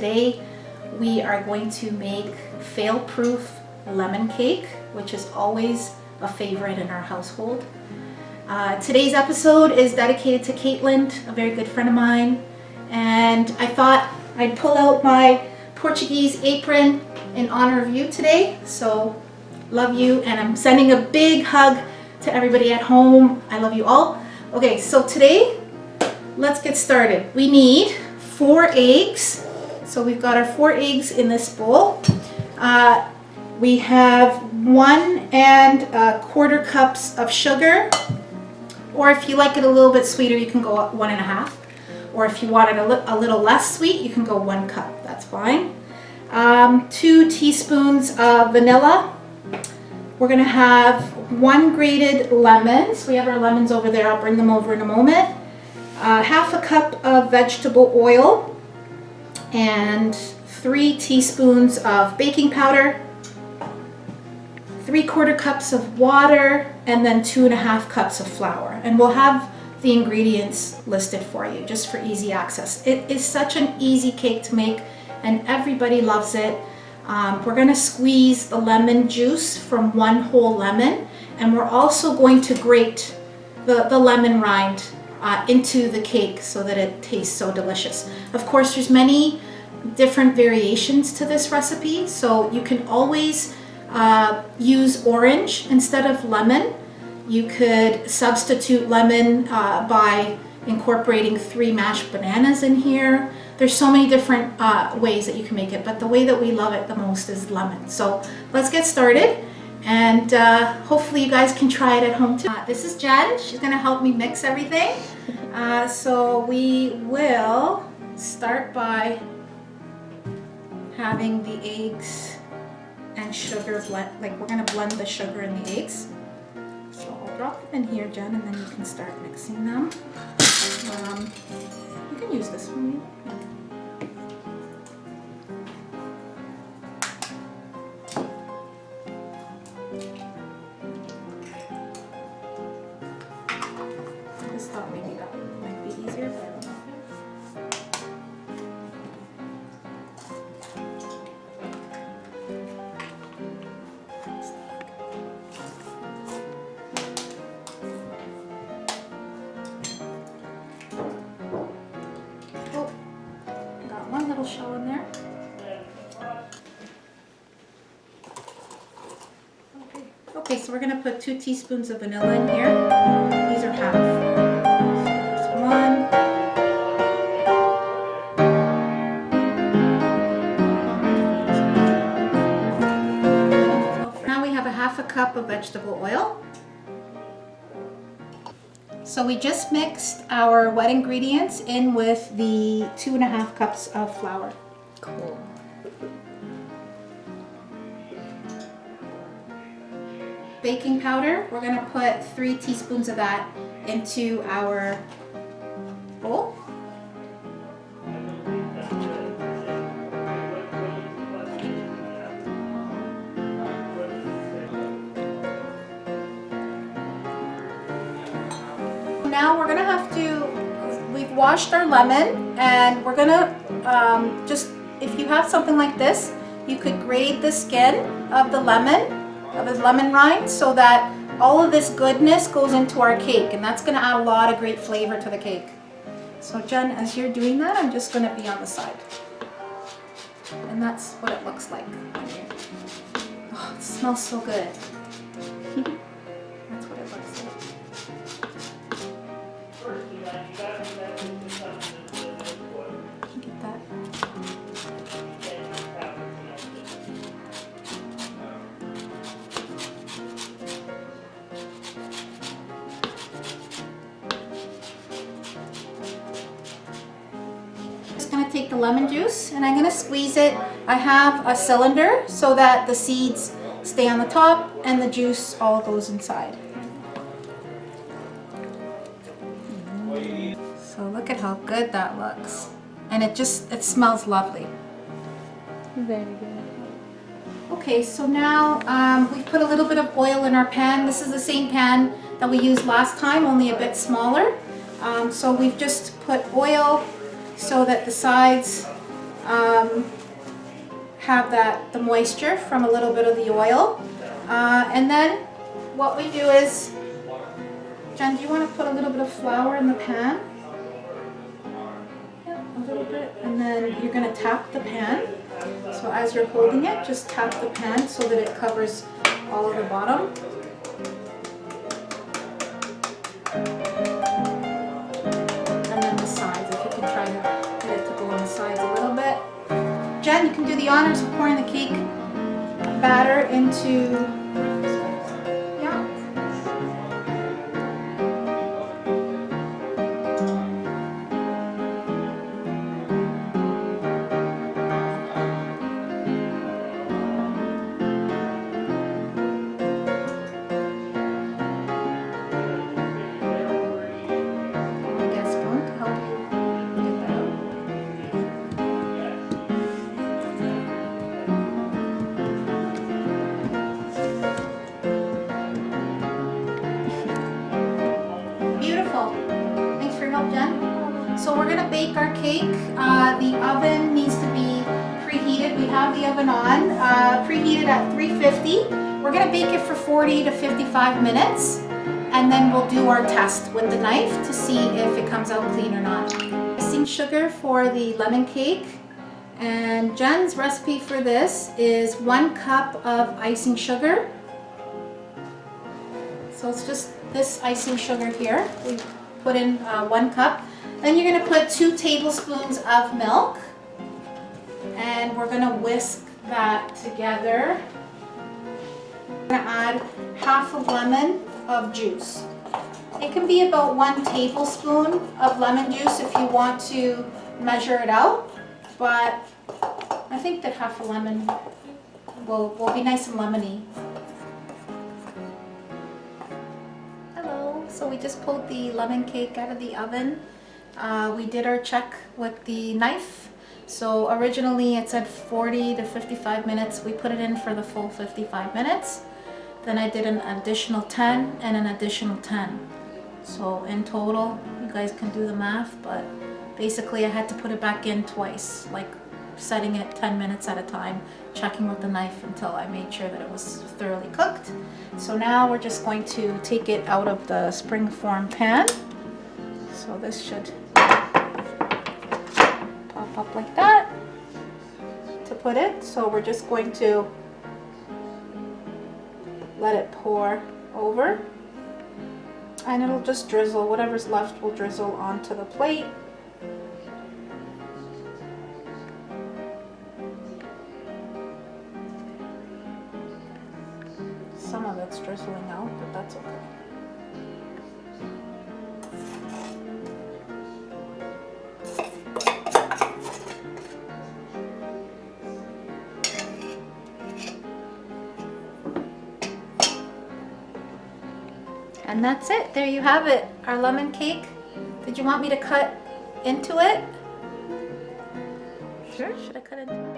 Today we are going to make fail-proof lemon cake, which is always a favorite in our household. Today's episode is dedicated to Caitlin, a very good friend of mine, and I thought I'd pull out my Portuguese apron in honor of you today. So love you, and I'm sending a big hug to everybody at home. I love you all. Okay, so today let's get started. We need 4 eggs. So we've got our 4 eggs in this bowl. We have 1 1/4 cups of sugar, or if you like it a little bit sweeter, you can go up 1 1/2. Or if you want it a little less sweet, you can go 1 cup. That's fine. 2 teaspoons of vanilla. We're gonna have 1 grated lemon. So we have our lemons over there. I'll bring them over in a moment. 1/2 cup of vegetable oil. And 3 teaspoons of baking powder, 3/4 cups of water, and then 2 1/2 cups of flour. And we'll have the ingredients listed for you just for easy access. It is such an easy cake to make and everybody loves it. We're going to squeeze the lemon juice from 1 whole lemon, and we're also going to grate the lemon rind into the cake so that it tastes so delicious. Of course, there's many different variations to this recipe, so you can always use orange instead of lemon. You could substitute lemon by incorporating 3 mashed bananas in here. There's so many different ways that you can make it, but the way that we love it the most is lemon. So let's get started, and hopefully you guys can try it at home too. This is Jen. She's gonna help me mix everything. So we will start by having the eggs and sugar blend, like we're gonna blend the sugar and the eggs. So I'll drop them in here, Jen, and then you can start mixing them. You can use this one. Yeah. Thought maybe that might be easier, but I don't know. Oh, got 1 little shell in there. Okay, so we're gonna put 2 teaspoons of vanilla in here. These are half. Now we have 1/2 cup of vegetable oil. So we just mixed our wet ingredients in with the 2 1/2 cups of flour. Cool. Baking powder, we're going to put 3 teaspoons of that into our bowl. Now we're going to have to, we've washed our lemon, and we're going to just, if you have something like this, you could grate the skin of the lemon rind so that all of this goodness goes into our cake, and that's going to add a lot of great flavor to the cake. So Jen, as you're doing that, I'm just going to be on the side, and that's what it looks like. Oh, it smells so good. That's what it looks like. Get that. Take the lemon juice and I'm going to squeeze it. I have a cylinder so that the seeds stay on the top and the juice all goes inside. So look at how good that looks, and it smells lovely. Very good. Okay, so now we've put a little bit of oil in our pan. This is the same pan that we used last time, only a bit smaller. So we've just put oil so that the sides have the moisture from a little bit of the oil. And then what we do is, Jen, do you want to put a little bit of flour in the pan? Yeah, a little bit. And then you're going to tap the pan. So as you're holding it, just tap the pan so that it covers all of the bottom. And then the sides, if you can try to get it to go on the sides a little bit. Jen, you can do the honors of pouring the cake batter into, yeah. Get a spoon to help you get that out. Beautiful. Thanks for your help, Jen. So we're gonna bake our cake. The oven needs to be preheated. We have the oven on, preheated at 350. We're gonna bake it for 40 to 55 minutes, and then we'll do our test with the knife to see if it comes out clean or not. Icing sugar for the lemon cake, and Jen's recipe for this is 1 cup of icing sugar. So it's just this icing sugar here. We put in 1 cup. Then you're gonna put 2 tablespoons of milk, and we're gonna whisk that together. We're gonna add half a lemon of juice. It can be about 1 tablespoon of lemon juice if you want to measure it out, but I think that half a lemon will be nice and lemony. Hello, so we just pulled the lemon cake out of the oven. We did our check with the knife. So originally it said 40 to 55 minutes. We put it in for the full 55 minutes. Then I did an additional 10 and an additional 10. So in total, you guys can do the math, but basically I had to put it back in twice, like setting it 10 minutes at a time, checking with the knife until I made sure that it was thoroughly cooked. So now we're just going to take it out of the springform pan. So this should pop up like that to put it. So we're just going to let it pour over, and it'll just drizzle. Whatever's left will drizzle onto the plate. Some of it's drizzling out, but that's okay. And that's it. There you have it, our lemon cake. Did you want me to cut into it? Sure. Should I cut into it?